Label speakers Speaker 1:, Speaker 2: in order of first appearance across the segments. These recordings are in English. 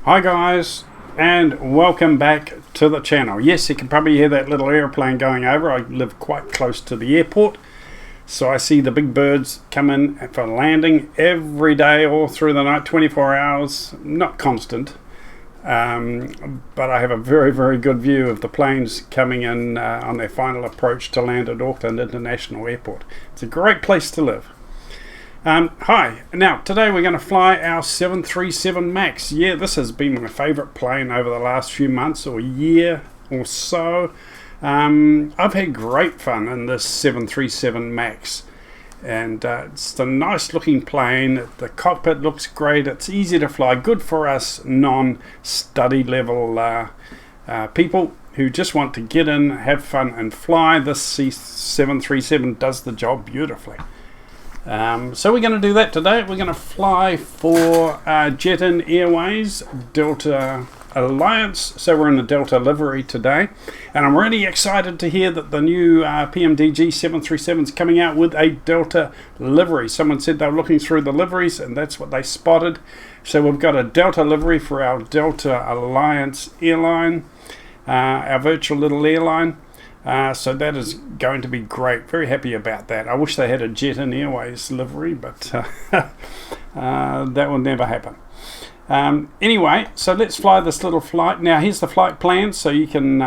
Speaker 1: Hi guys, and welcome back to the channel. Yes, you can probably hear that little airplane going over. I live quite close to the airport, so I see the big birds come in for landing every day, all through the night, 24 hours, not constant. But I have a very good view of the planes coming in on their final approach to land at Auckland International Airport. It's a great place to live. Hi, now today we're going to fly our 737 MAX. Yeah, this has been my favourite plane over the last few months or year or so. I've had great fun in this 737 MAX, and it's a nice looking plane. The cockpit looks great, it's easy to fly, good for us non-study level people who just want to get in, have fun and fly. This 737 does the job beautifully. So we're going to do that today. We're going to fly for Jet-In Airways Delta Alliance. So we're in the Delta livery today, and I'm really excited to hear that the new PMDG 737 is coming out with a Delta livery. Someone said they were looking through the liveries and that's what they spotted. So we've got a Delta livery for our Delta Alliance airline, our virtual little airline. So that is going to be great. Very happy about that. I wish they had a Jet-In Airways livery, but that will never happen. Anyway, so let's fly this little flight. Now here's the flight plan, so you can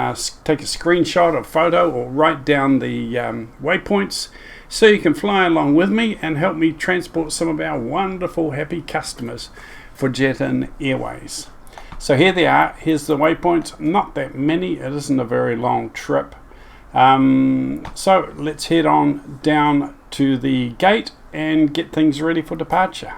Speaker 1: take a screenshot or photo or write down the waypoints, so you can fly along with me and help me transport some of our wonderful happy customers for Jet-In Airways. So here they are. Here's the waypoints. Not that many. It isn't a very long trip. So let's head on down to the gate and get things ready for departure.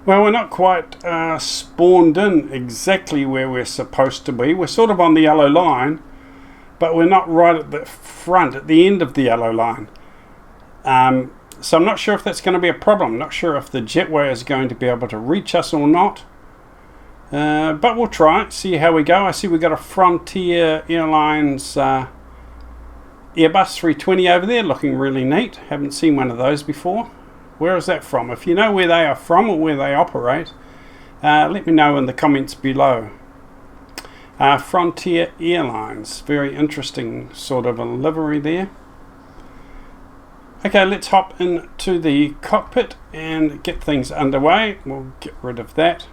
Speaker 1: Well, we're not quite spawned in exactly where we're supposed to be. We're sort of on the yellow line, but we're not right at the front, at the end of the yellow line. So I'm not sure if that's going to be a problem. I'm not sure if the jetway is going to be able to reach us or not. But we'll try it, see how we go. I see we've got a Frontier Airlines Airbus 320 over there, looking really neat. Haven't seen one of those before. Where is that from? If you know where they are from or where they operate, let me know in the comments below. Frontier Airlines, very interesting sort of a livery there. Okay, let's hop into the cockpit and get things underway. We'll get rid of that.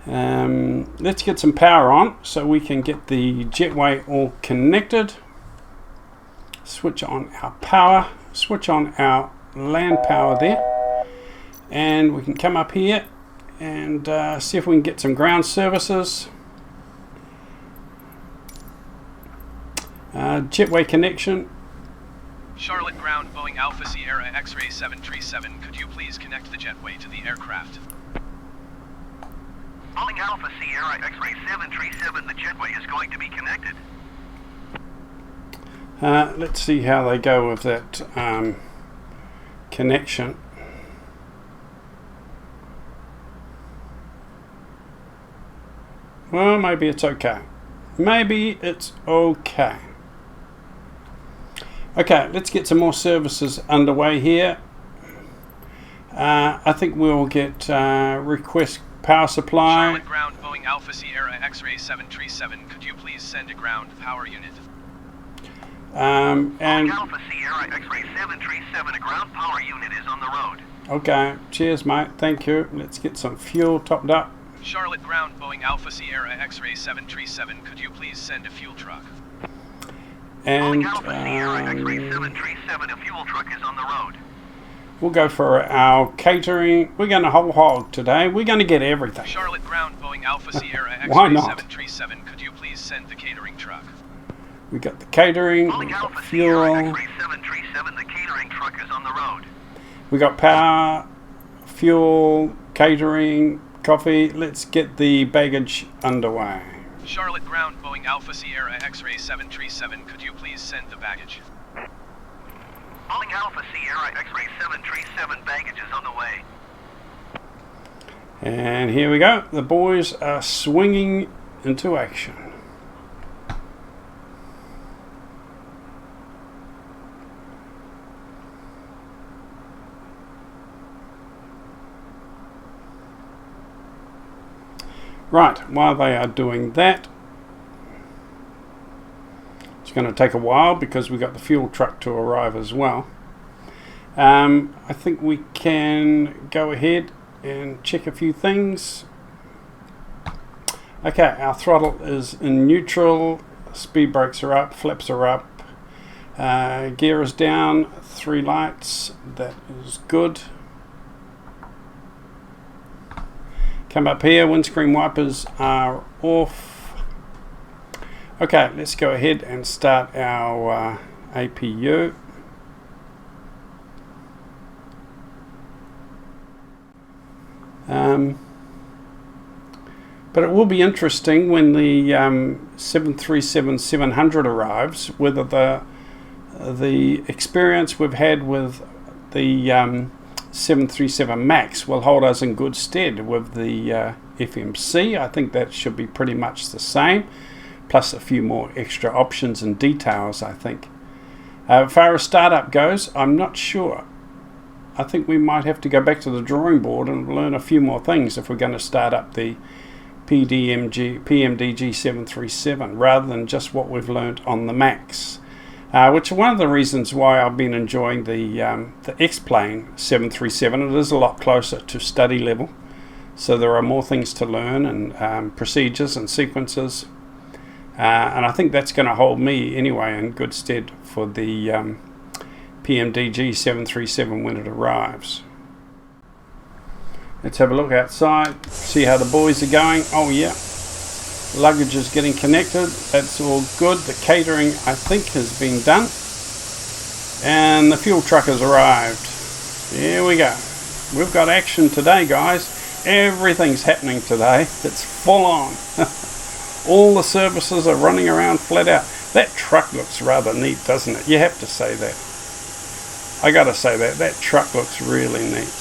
Speaker 1: Let's get some power on so we can get the jetway all connected. Switch on our power, switch on our land power there, and we can come up here and see if we can get some ground services. Jetway connection.
Speaker 2: Charlotte ground, Boeing Alpha Sierra X-ray 737. Could you please connect the jetway to the aircraft?
Speaker 3: Boeing Alpha Sierra X-ray 737, the jetway is going to be connected.
Speaker 1: Let's see how they go with that connection. Well, maybe it's okay. Maybe it's okay. Okay, let's get some more services underway here. I think we'll get request power supply.
Speaker 2: Charlotte ground, Boeing Alpha Sierra X-ray 737. Could you please send a ground power unit?
Speaker 3: And Alpha Sierra X-ray 737, a ground power unit is on the road.
Speaker 1: Okay, cheers mate, thank you. Let's get some fuel topped up.
Speaker 2: Charlotte ground, Boeing Alpha Sierra X-ray 737. Could you please send a fuel truck?
Speaker 1: And
Speaker 3: Alpha Sierra X-ray 737, a fuel truck is on the road.
Speaker 1: We'll go for our catering. We're going to whole hog today. We're going to get everything.
Speaker 2: Charlotte ground, Boeing Alpha Sierra X-ray
Speaker 1: Why not?
Speaker 2: 737. Could you please send the catering truck?
Speaker 1: We got the catering, we
Speaker 3: Boeing
Speaker 1: got
Speaker 3: Alpha
Speaker 1: fuel,
Speaker 3: Sierra X-ray 737, the catering truck is on the road.
Speaker 1: we got power, fuel, catering, coffee. Let's get the baggage underway.
Speaker 2: Charlotte ground, Boeing Alpha Sierra X-ray 737. Could you please send the baggage?
Speaker 3: Boeing Alpha Sierra X-ray 737, baggage is on the way.
Speaker 1: And here we go. The boys are swinging into action. Right, while they are doing that, it's going to take a while because we've got the fuel truck to arrive as well. I think we can go ahead and check a few things. Okay, our throttle is in neutral, speed brakes are up, flaps are up, gear is down, 3 lights, that is good. Come up here, windscreen wipers are off. Okay, let's go ahead and start our APU. But it will be interesting when the 737-700 arrives, whether the experience we've had with the 737 MAX will hold us in good stead with the FMC. I think that should be pretty much the same, plus a few more extra options and details, I think. As far as startup goes, I'm not sure. I think we might have to go back to the drawing board and learn a few more things if we're going to start up the PMDG 737 rather than just what we've learnt on the MAX, which is one of the reasons why I've been enjoying the X-Plane 737. It is a lot closer to study level, so there are more things to learn and procedures and sequences, and I think that's going to hold me anyway in good stead for the PMDG 737 when it arrives. Let's have a look outside, see how the boys are going. Oh yeah, luggage is getting connected, that's all good. The catering I think has been done, and the fuel truck has arrived. Here we go. We've got action today, guys. Everything's happening today. It's full on. All the services are running around flat out. That truck looks rather neat, doesn't it? You have to say that. I gotta say that truck looks really neat.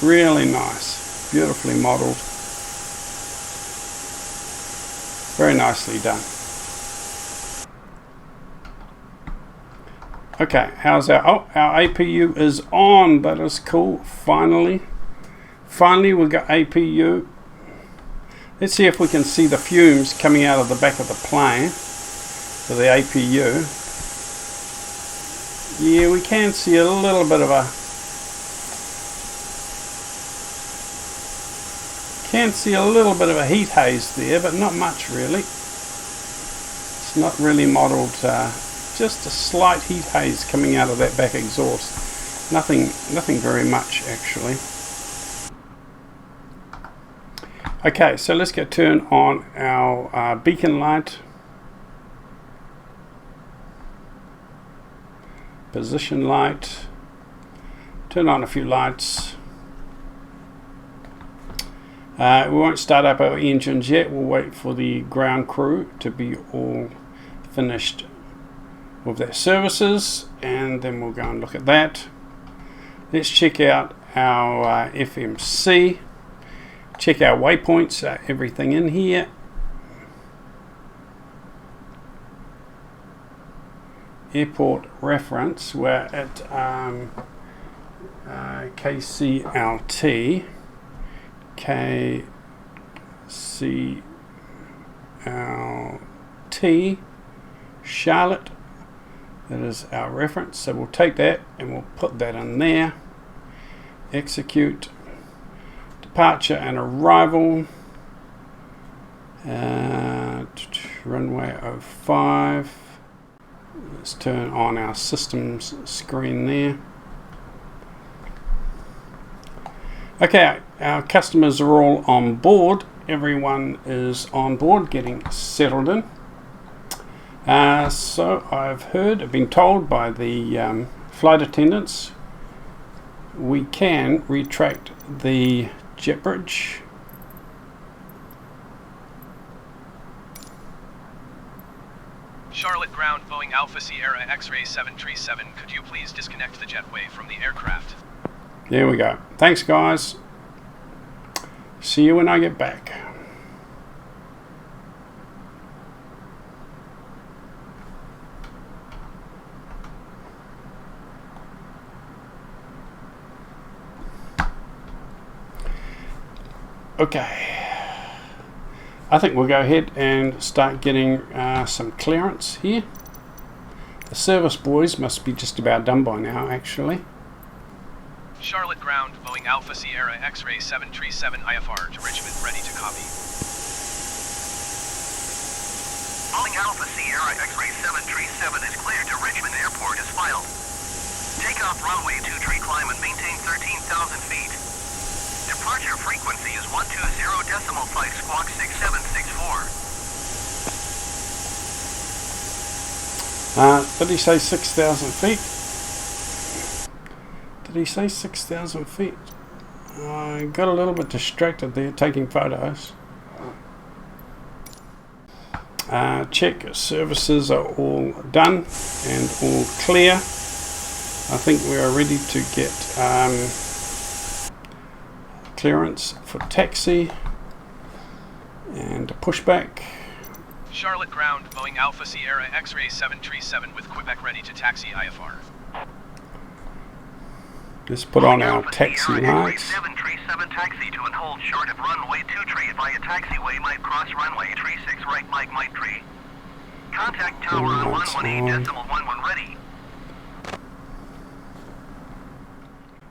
Speaker 1: Really nice, beautifully modelled, very nicely done. Okay, how's our APU is on. That is cool. Finally we've got APU. Let's see if we can see the fumes coming out of the back of the plane for the APU. Yeah, we can see a little bit of a heat haze there, but not much really. It's not really modelled, just a slight heat haze coming out of that back exhaust. Nothing very much actually. Okay, so let's go turn on our beacon light, position light, turn on a few lights. We won't start up our engines yet. We'll wait for the ground crew to be all finished with their services, and then we'll go and look at that. Let's check out our FMC, check our waypoints, everything in here. Airport reference, we're at KCLT. KCLT Charlotte, that is our reference, so we'll take that and we'll put that in there. Execute departure and arrival, runway 05. Let's turn on our systems screen there. Okay, our customers are all on board. Everyone is on board, getting settled in. So I've been told by the flight attendants, we can retract the jet bridge.
Speaker 2: Charlotte ground, Boeing Alpha Sierra X-Ray 737. Could you please disconnect the jetway from the aircraft?
Speaker 1: There we go. Thanks, guys. See you when I get back. Okay. I think we'll go ahead and start getting some clearance here. The service buoys must be just about done by now, actually.
Speaker 2: Charlotte ground, Boeing Alpha Sierra X-ray 737 IFR to Richmond, ready to copy.
Speaker 3: Boeing Alpha Sierra X-ray 737 is cleared to Richmond Airport as filed. Takeoff runway 23 climb and maintain 13,000 feet. Departure frequency is 120 decimal flight squawk 6764.
Speaker 1: Did he say 6,000 feet? Did he say 6,000 feet? I got a little bit distracted there taking photos. Check services are all done and all clear. I think we are ready to get clearance for taxi and a pushback.
Speaker 2: Charlotte ground, Boeing Alpha Sierra X-ray 737 with Quebec ready to taxi IFR.
Speaker 1: Let's put on our taxi lights.
Speaker 3: 737 taxi to and hold short of runway 23 via taxiway might cross runway 36 right Mike 3. Contact tower on 118.11 ready.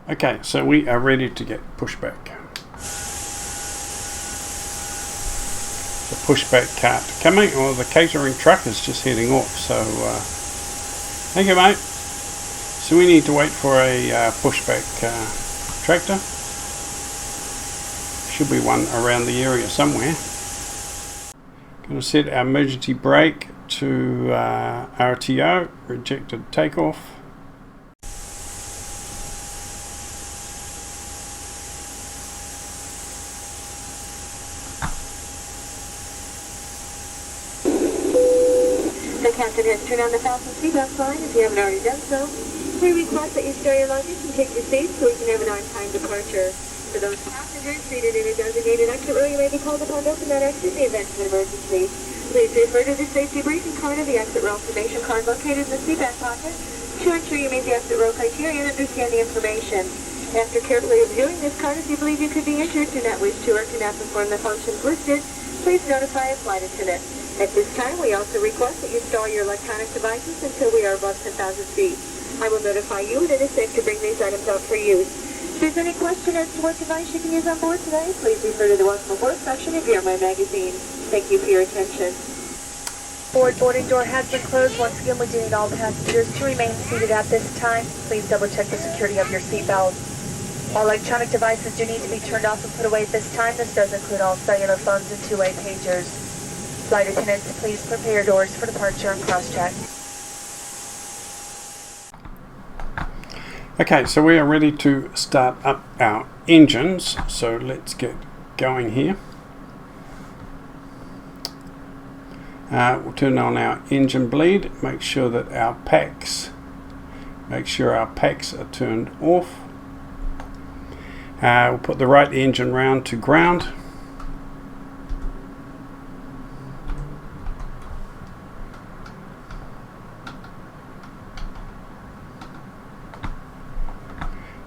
Speaker 1: Okay, so we are ready to get pushback. The pushback cart coming, or the catering truck is just heading off, so thank you, mate. So we need to wait for a pushback tractor. Should be one around the area somewhere. Going to set our emergency brake to RTO, rejected takeoff.
Speaker 4: The captain has turned on the fasten seatbelt sign if you haven't already done so. We request that you store your luggage and take your seats so we can have an on-time departure. For those passengers seated in a designated exit row, you may be called upon to open that exit in the event of an emergency. Please refer to the safety briefing card or the exit row information card located in the seat back pocket to ensure you meet the exit row criteria and understand the information. After carefully reviewing this card, if you believe you could be injured, do not wish to, or cannot perform the functions listed, please notify a flight attendant. At this time, we also request that you store your electronic devices until we are above 10,000 feet. I will notify you when it is safe to bring these items out for use. If there's any question as to what device you can use on board today, please refer to the Welcome Aboard section of your My Magazine. Thank you for your attention.
Speaker 5: Board boarding door has been closed. Once again, we do need all passengers to remain seated at this time. Please double check the security of your seatbelt. All electronic devices do need to be turned off and put away at this time. This does include all cellular phones and two-way pagers. Flight attendants, please prepare your doors for departure and cross-check.
Speaker 1: Okay, so we are ready to start up our engines, so let's get going here. We'll turn on our engine bleed, make sure our packs are turned off. We'll put the right engine round to ground.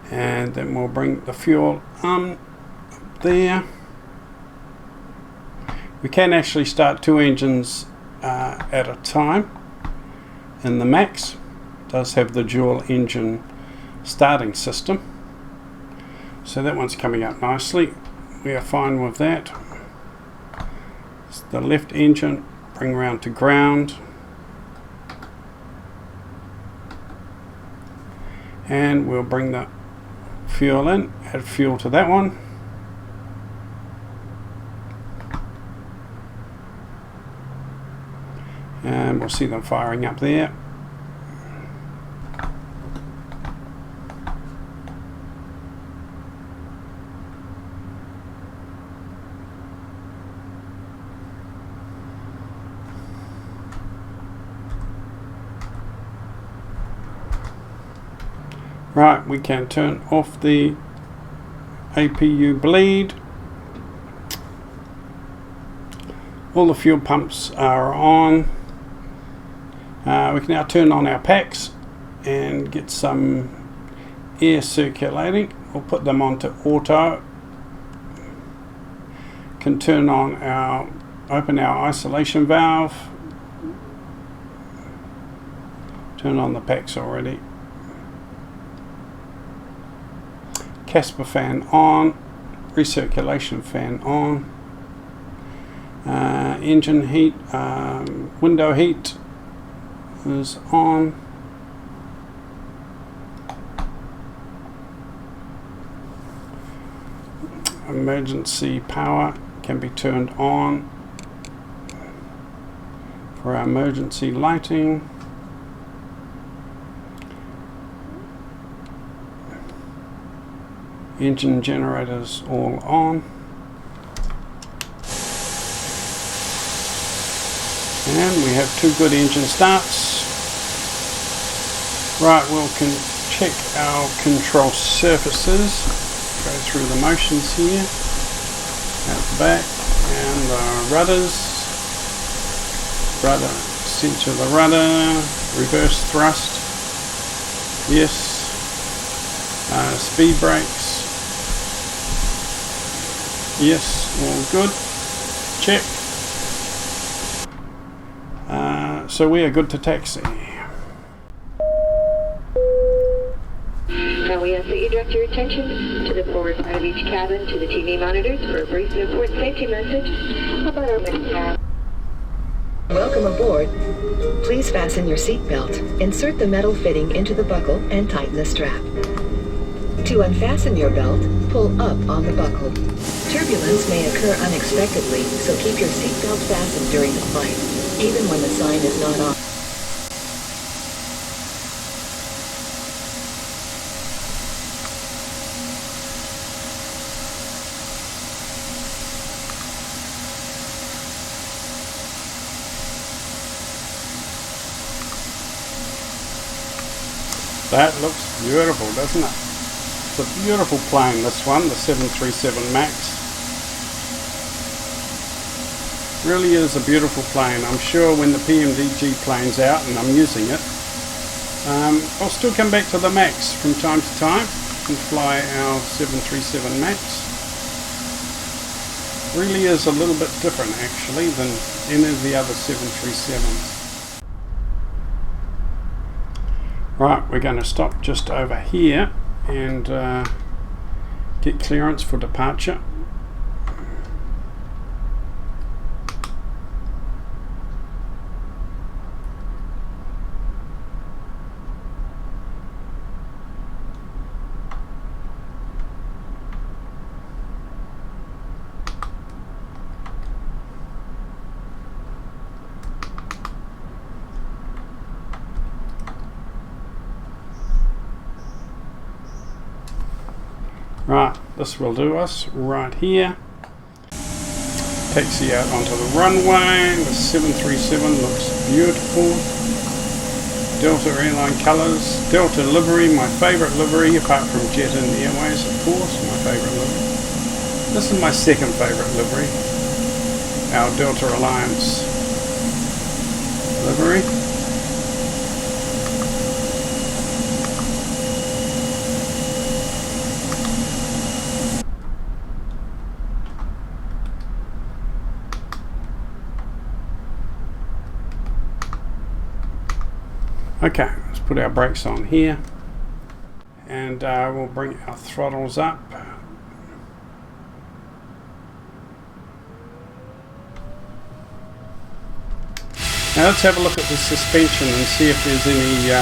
Speaker 1: And then we'll bring the fuel up there. We can actually start two engines at a time, and the Max does have the dual engine starting system, so that one's coming up nicely. We are fine with that. It's the left engine, bring round to ground, and we'll bring the fuel in, add fuel to that one. And we'll see them firing up there. Right, we can turn off the APU bleed. All the fuel pumps are on. We can now turn on our packs and get some air circulating. We'll put them onto auto. Can turn on our open our isolation valve. Turn on the packs already. Casper fan on. Recirculation fan on. Engine heat, window heat is on. Emergency power can be turned on for our emergency lighting. Engine generators all on. And we have 2 good engine starts. Right, we'll check our control surfaces. Go through the motions here. At the back. And the rudders. Rudder, center of the rudder. Reverse thrust. Yes. Speed brakes. Yes, all good. Check. So we are good to taxi.
Speaker 4: Now we ask that you direct your attention to the forward part of each cabin to the TV monitors for a brief and important safety message about our cab.
Speaker 6: Welcome aboard. Please fasten your seatbelt. Insert the metal fitting into the buckle and tighten the strap. To unfasten your belt, pull up on the buckle. Turbulence may occur unexpectedly, so keep your seatbelt fastened during the flight, even when the sign is not on.
Speaker 1: That looks beautiful, doesn't it? It's a beautiful plane, this one, the 737 MAX. Really is a beautiful plane. I'm sure when the PMDG plane's out and I'm using it, I'll still come back to the MAX from time to time and fly our 737 MAX. Really is a little bit different actually than any of the other 737s. Right, we're going to stop just over here and get clearance for departure. Right, this will do us right here. Taxi out onto the runway. The 737 looks beautiful. Delta airline colours. Delta livery, my favourite livery, apart from Jet and Airways, of course, my favourite livery. This is my second favourite livery. Our Delta Alliance livery. Okay, let's put our brakes on here and we'll bring our throttles up. Now let's have a look at the suspension and see if there's any,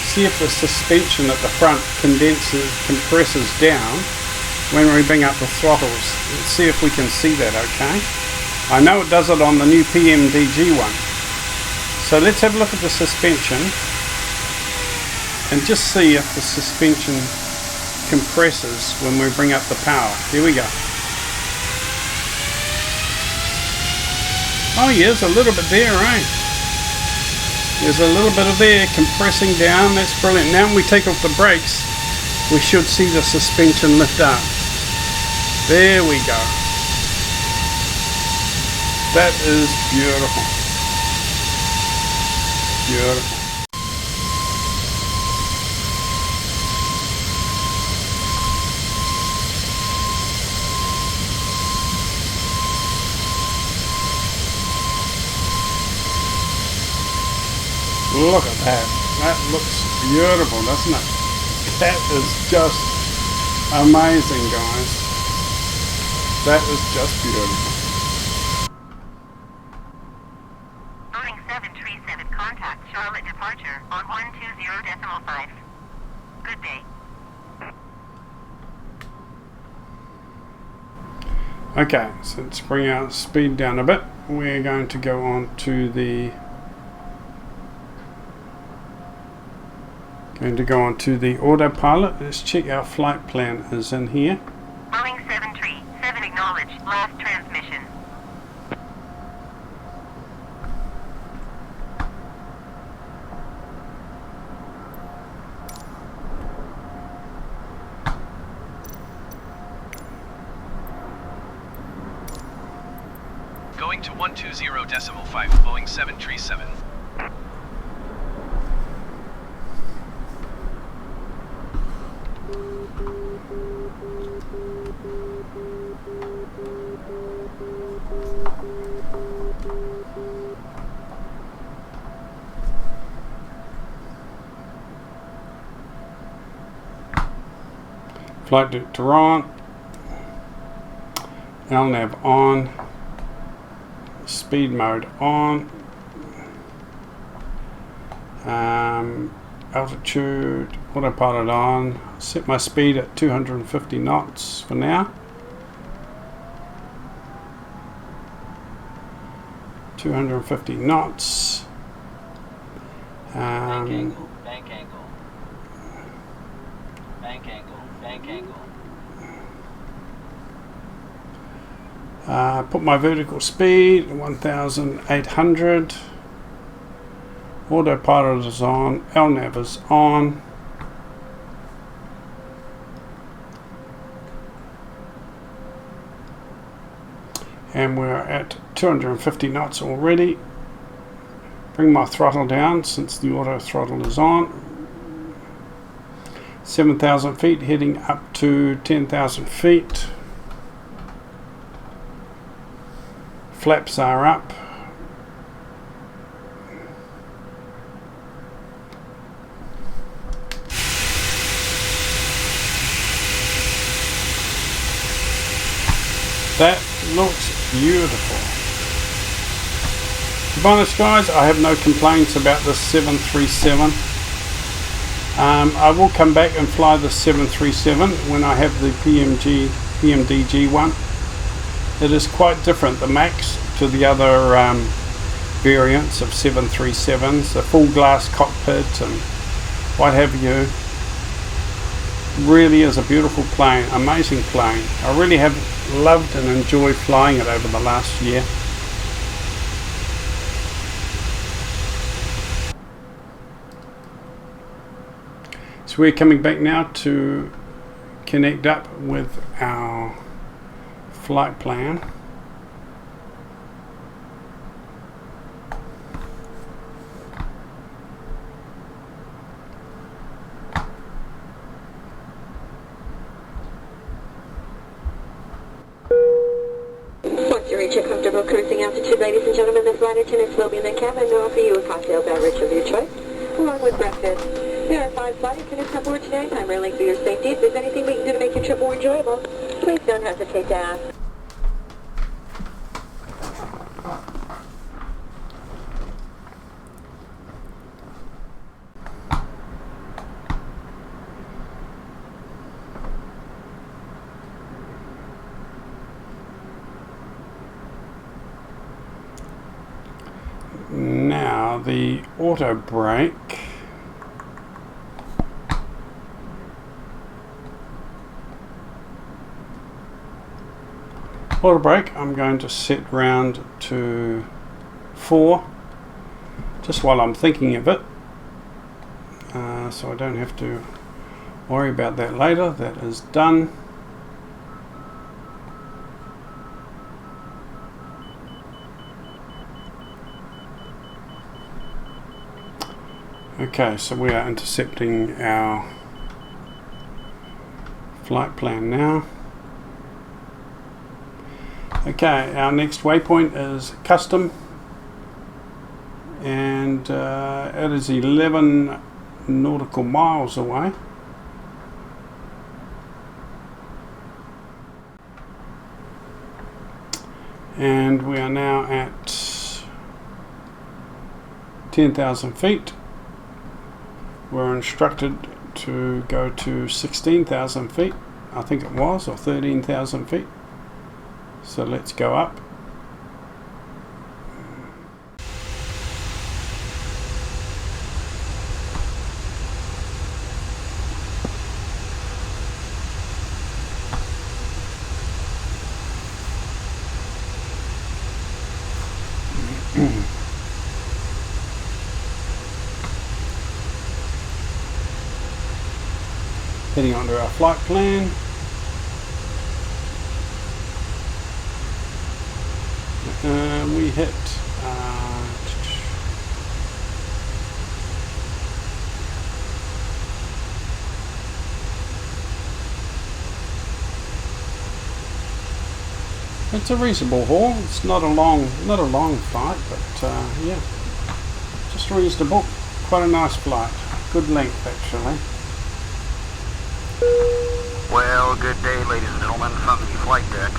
Speaker 1: see if the suspension at the front compresses down when we bring up the throttles. Let's see if we can see that, okay? I know it does it on the new PMDG one. So let's have a look at the suspension and just see if the suspension compresses when we bring up the power. Here we go. Oh yeah, there's a little bit there, right? There's a little bit of there compressing down. That's brilliant. Now when we take off the brakes, we should see the suspension lift up. There we go. That is beautiful. Beautiful. Look at that. That looks beautiful, doesn't it? That is just amazing, guys. That is just beautiful.
Speaker 3: Boeing 737 contact Charlotte departure on 120.5. Good day.
Speaker 1: Okay, so let's bring our speed down a bit. We're going to go on to the autopilot. Let's check our flight plan is in here.
Speaker 3: Boeing 737 acknowledge last transmission.
Speaker 2: Going to 120.5, Boeing 737.
Speaker 1: Flight director on. LNAV on. Speed mode on. Altitude, autopilot on. Set my speed at 250 knots for now. 250 knots.
Speaker 7: Bank angle, bank angle. Bank angle, bank angle.
Speaker 1: Put my vertical speed 1,800. Autopilot is on. LNAV is on. And we're at 250 knots already. Bring my throttle down since the auto throttle is on. 7,000 feet heading up to 10,000 feet. Flaps are up. That looks beautiful. To be honest, guys, I have no complaints about this 737. I will come back and fly the 737 when I have the PMDG one. It is quite different, the MAX, to the other variants of 737s, the full glass cockpit and what have you. Really is a beautiful plane, amazing plane. I really have loved and enjoyed flying it over the last year. So we're coming back now to connect up with our flight plan.
Speaker 4: Once you reach a comfortable cruising altitude, ladies and gentlemen, the flight attendants will be in the cabin to offer you a cocktail beverage of your choice, along with breakfast. There are 5 flight attendants on board today, primarily for your safety. If there's anything we can do to make your trip more enjoyable, please don't hesitate to ask.
Speaker 1: Now the auto brake. Auto brake I'm going to set round to 4 just while I'm thinking of it, so I don't have to worry about that later. That is done. Okay, so we are intercepting our flight plan now. Okay, our next waypoint is custom, and and it is 11 nautical miles away. And we are now at 10,000 feet. We're instructed to go to 16,000 feet, I think it was, or 13,000 feet. So let's go up. Heading onto our flight plan. We hit it's a reasonable haul. It's not a long flight, but yeah, just reasonable. Quite a nice flight. Good length, actually.
Speaker 3: Well, good day, ladies and gentlemen, from the flight deck.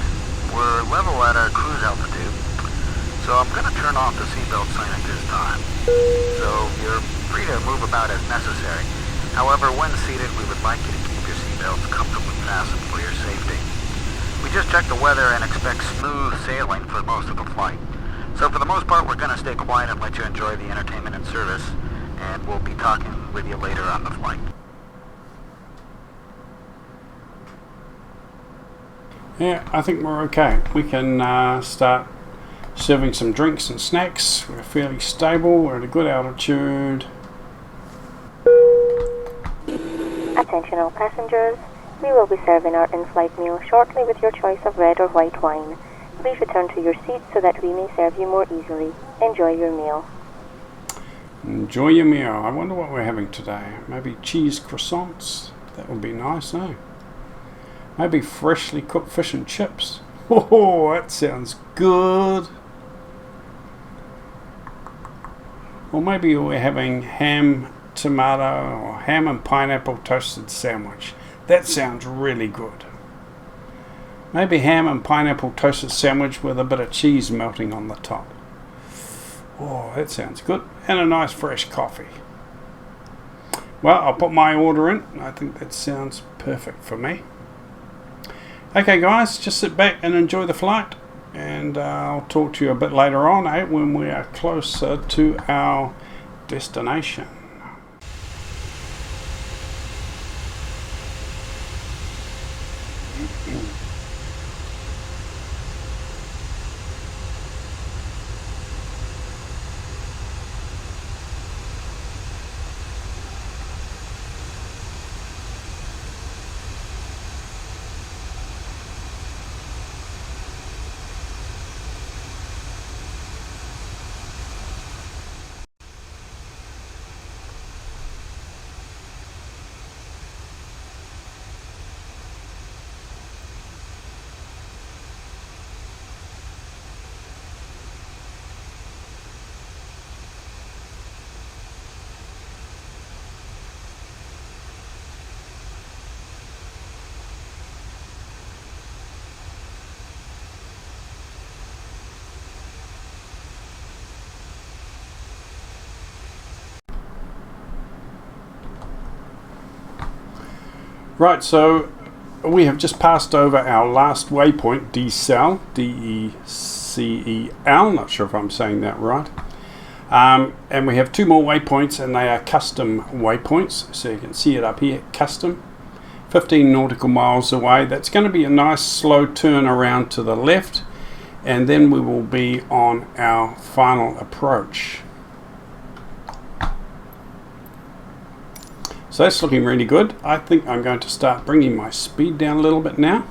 Speaker 3: We're level at our cruise altitude, so I'm going to turn off the seatbelt sign at this time. So you're free to move about as necessary. However, when seated, we would like you to keep your seatbelts comfortably fastened for your safety. We just checked the weather and expect smooth sailing for most of the flight. So for the most part, we're going to stay quiet and let you enjoy the entertainment and service, and we'll be talking with you later on the flight.
Speaker 1: Yeah, I think we're okay. We can start serving some drinks and snacks. We're fairly stable. We're at a good altitude.
Speaker 8: Attention all passengers. We will be serving our in-flight meal shortly with your choice of red or white wine. Please return to your seats so that we may serve you more easily. Enjoy your meal.
Speaker 1: Enjoy your meal. I wonder what we're having today. Maybe cheese croissants? That would be nice, eh? Maybe freshly cooked fish and chips. Oh, that sounds good. Or maybe we're having ham, tomato, or ham and pineapple toasted sandwich. That sounds really good. Maybe ham and pineapple toasted sandwich with a bit of cheese melting on the top. Oh, that sounds good. And a nice fresh coffee. Well, I'll put my order in. I think that sounds perfect for me. Okay guys, just sit back and enjoy the flight, and I'll talk to you a bit later on, when we are closer to our destination. Right, so we have just passed over our last waypoint, Decel, D-E-C-E-L, not sure if I'm saying that right. And we have two more waypoints, and they are custom waypoints, so you can see it up here, custom. 15 nautical miles away. That's going to be a nice slow turn around to the left, and then we will be on our final approach. So that's looking really good. I think I'm going to start bringing my speed down a little bit now.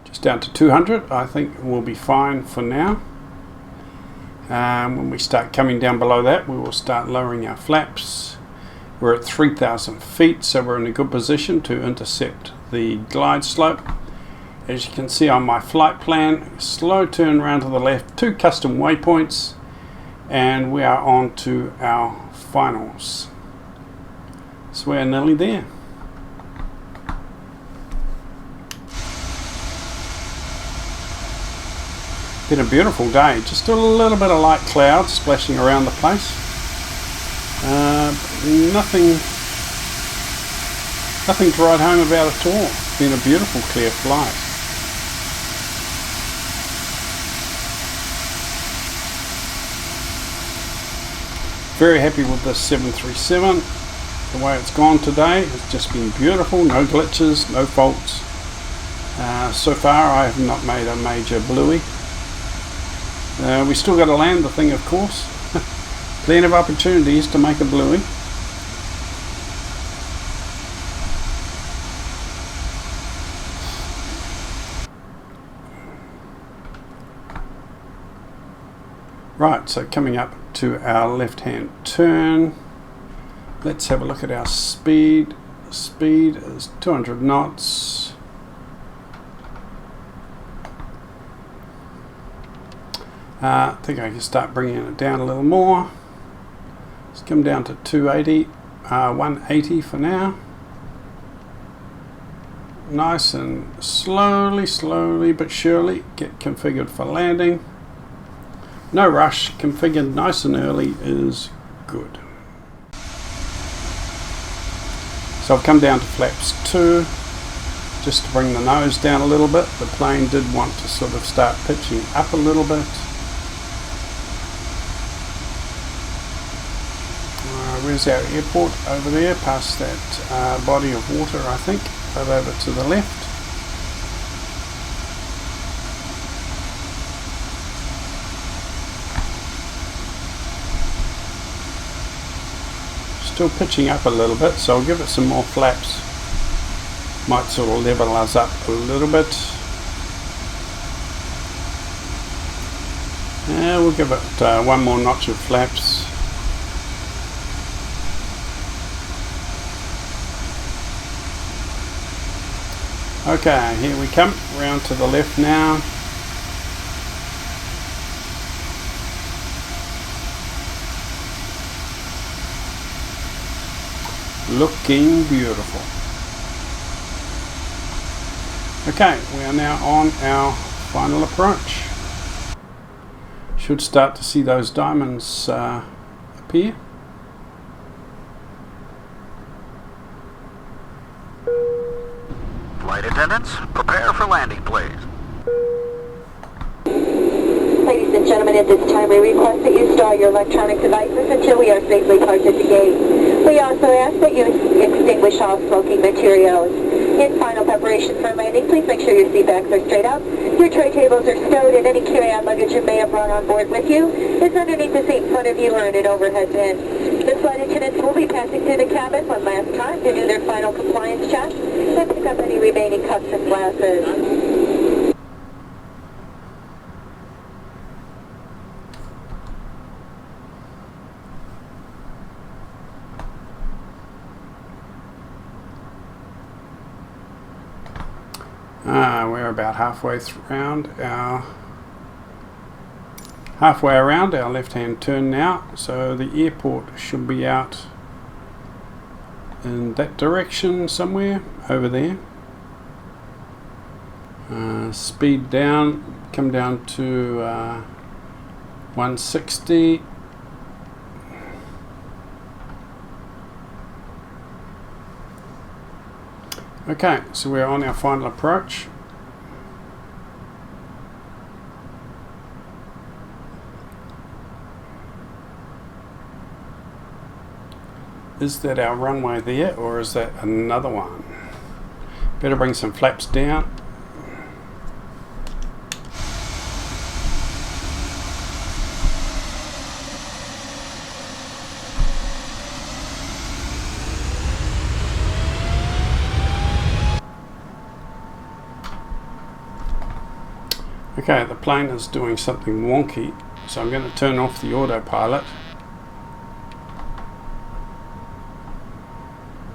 Speaker 1: Just down to 200. I think we'll be fine for now. When we start coming down below that, we will start lowering our flaps We're at 3,000 feet, so we're in a good position to intercept the glide slope. As you can see on my flight plan, slow turn around to the left, 2 custom waypoints, and we are on to our finals. So we're nearly there. Been a beautiful day, just a little bit of light clouds splashing around the place. Nothing to write home about at all. It's been a beautiful clear flight. Very happy with this 737. The way it's gone today has just been beautiful. No glitches, no faults. So far I have not made a major bluey. We still got to land the thing, of course. Plenty of opportunities to make a bluey. Right, so coming up to our left-hand turn, let's have a look at our speed. Speed is 200 knots. I think I can start bringing it down a little more. Let's come down to 280, 180 for now. Nice and slowly but surely get configured for landing. No rush, configured nice and early is good. So I've come down to flaps 2 just to bring the nose down a little bit. The plane did want to sort of start pitching up a little bit. Where's our airport? Over there, past that body of water, I think, right over to the left. Still pitching up a little bit, so I'll give it some more flaps. Might sort of level us up a little bit. We'll give it one more notch of flaps. Okay, here we come, round to the left now. Looking beautiful. Okay, we are now on our final approach. Should start to see those diamonds appear.
Speaker 3: Flight attendants, prepare for landing, please.
Speaker 4: Ladies and gentlemen, at this time we request that you store your electronic devices until we are safely parked at the gate. We also ask that you extinguish all smoking materials. In final preparation for landing, please make sure your seat backs are straight up, your tray tables are stowed, and any carry-on luggage you may have brought on board with you is underneath the seat in front of you or in an overhead bin. The flight attendants will be passing through the cabin one last time to do their final compliance check and pick up any remaining cups and glasses.
Speaker 1: We're about halfway around our left-hand turn now, so the airport should be out in that direction somewhere over there. Speed down, come down to 160. Okay, so we're on our final approach. Is that our runway there, or is that another one? Better bring some flaps down. Okay, the plane is doing something wonky, so I'm going to turn off the autopilot.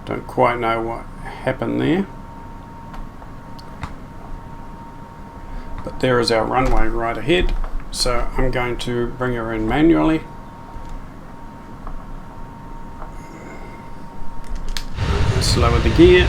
Speaker 1: Don't quite know what happened there. But there is our runway right ahead. So I'm going to bring her in manually. Lower the gear.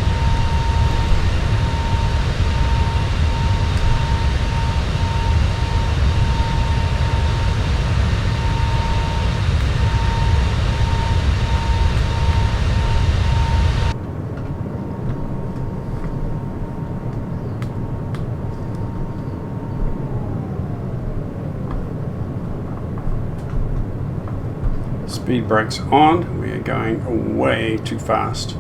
Speaker 1: Speed brakes on. We are going way too fast.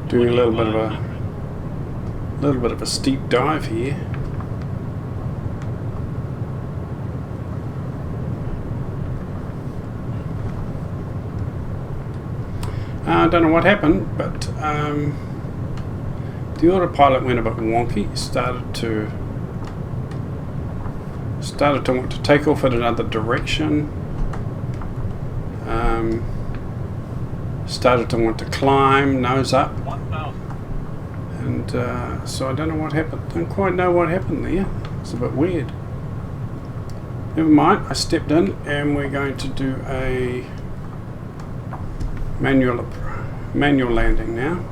Speaker 1: Doing a little bit of a steep dive here. I don't know what happened, but the autopilot went a bit wonky. Started to want to take off in another direction. Started to want to climb, nose up. And so I don't know what happened. Don't quite know what happened there. It's a bit weird. Never mind. I stepped in, and we're going to do a manual landing now.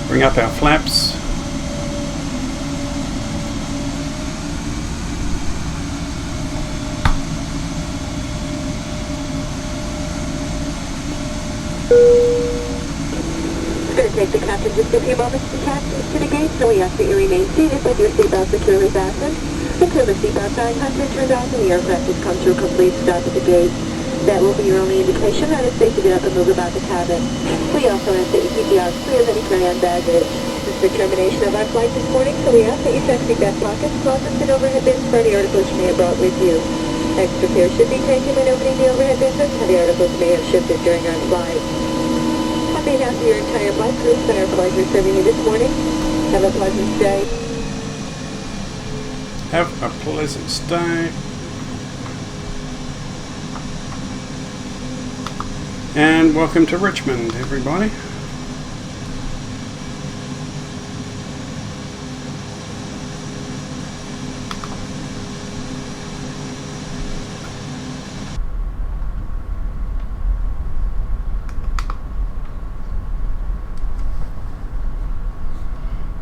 Speaker 1: Bring up our flaps.
Speaker 4: It's going to take the captain just a few moments to catch to the gate, so we ask that you remain seated with your seatbelt securely fastened until the seatbelt sign has been turned off and the aircraft has come to a complete stop at the gate. That will be your only indication that it's safe to get up and move about the cabin. We also ask that you keep the arms clear of any carry-on baggage. This is the termination of our flight this morning, so we ask that you check seatbelt pockets, closets, and overhead bins for any articles you may have brought with you. Extra care should be taken when opening the overhead bins, as heavy articles may have shifted during our flight. On behalf of your entire flight crew, it's been our pleasure serving you this morning. Have a pleasant stay.
Speaker 1: Have a pleasant stay. And welcome to Richmond, everybody.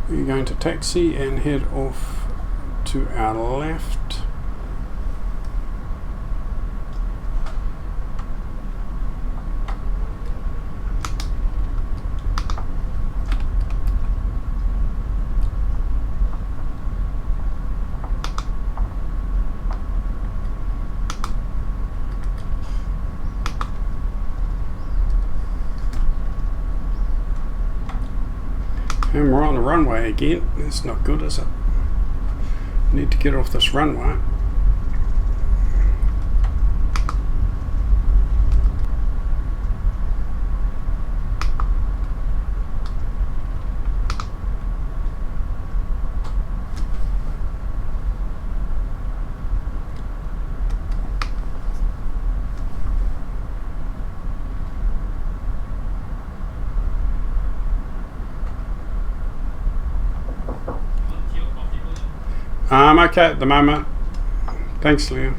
Speaker 1: We're going to taxi and head off to our left. And we're on the runway again. That's not good, is it? Need to get off this runway. I'm okay at the moment. Thanks, Liam.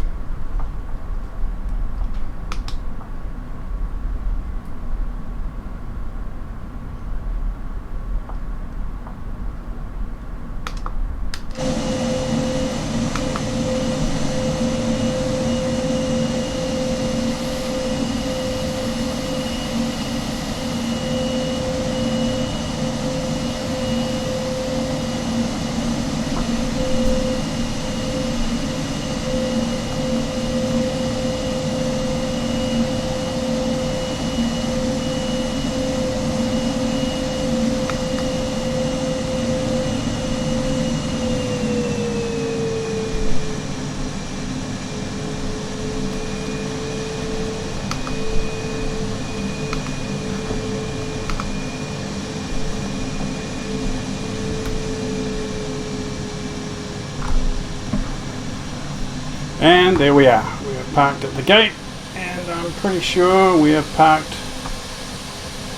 Speaker 1: And there we are. We are parked at the gate, and I'm pretty sure we have parked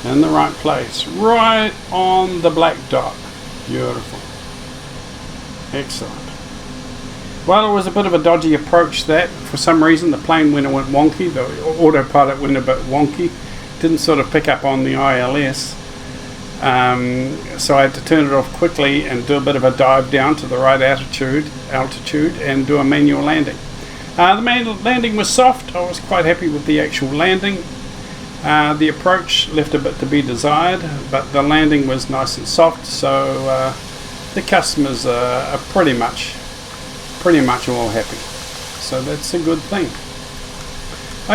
Speaker 1: in the right place, right on the black dot. Beautiful. Excellent. Well, it was a bit of a dodgy approach that. For some reason the plane went wonky, the autopilot went a bit wonky, didn't sort of pick up on the ILS. So I had to turn it off quickly and do a bit of a dive down to the right altitude and do a manual landing. The manual landing was soft. I was quite happy with the actual landing. The approach left a bit to be desired, but the landing was nice and soft, so the customers are pretty much all happy. So that's a good thing.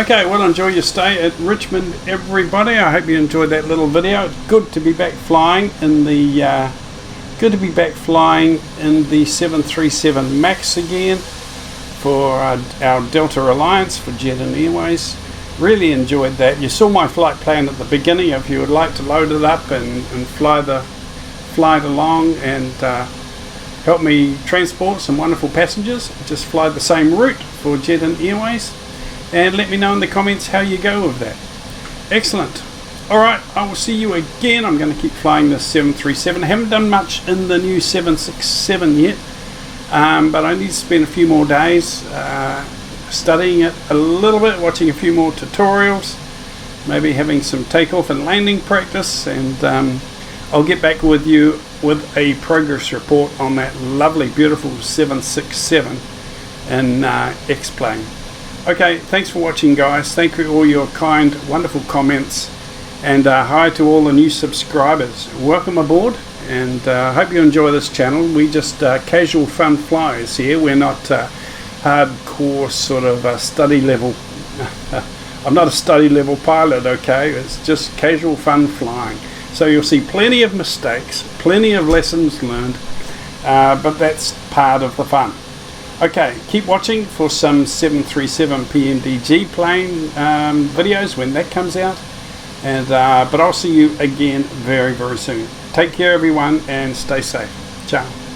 Speaker 1: Okay, well, enjoy your stay at Richmond, everybody. I hope you enjoyed that little video. It's good to be back flying in the 737 MAX again for our Delta Alliance for Jet and Airways. Really enjoyed that. You saw my flight plan at the beginning. If you would like to load it up and fly it along and help me transport some wonderful passengers, just fly the same route for Jet and Airways. And let me know in the comments how you go with that. Excellent. Alright, I will see you again. I'm going to keep flying this 737. I haven't done much in the new 767 yet, but I need to spend a few more days studying it a little bit, watching a few more tutorials, maybe having some takeoff and landing practice, and I'll get back with you with a progress report on that lovely, beautiful 767 in X-Plane. Okay, thanks for watching, guys. Thank you for all your kind, wonderful comments, and hi to all the new subscribers. Welcome aboard, and I hope you enjoy this channel. We just casual fun flyers here. We're not hardcore sort of study level. I'm not a study level pilot, okay? It's just casual fun flying. So you'll see plenty of mistakes, plenty of lessons learned, but that's part of the fun. Okay, keep watching for some 737 PMDG plane videos when that comes out, and but I'll see you again very, very soon. Take care, everyone, and stay safe. Ciao.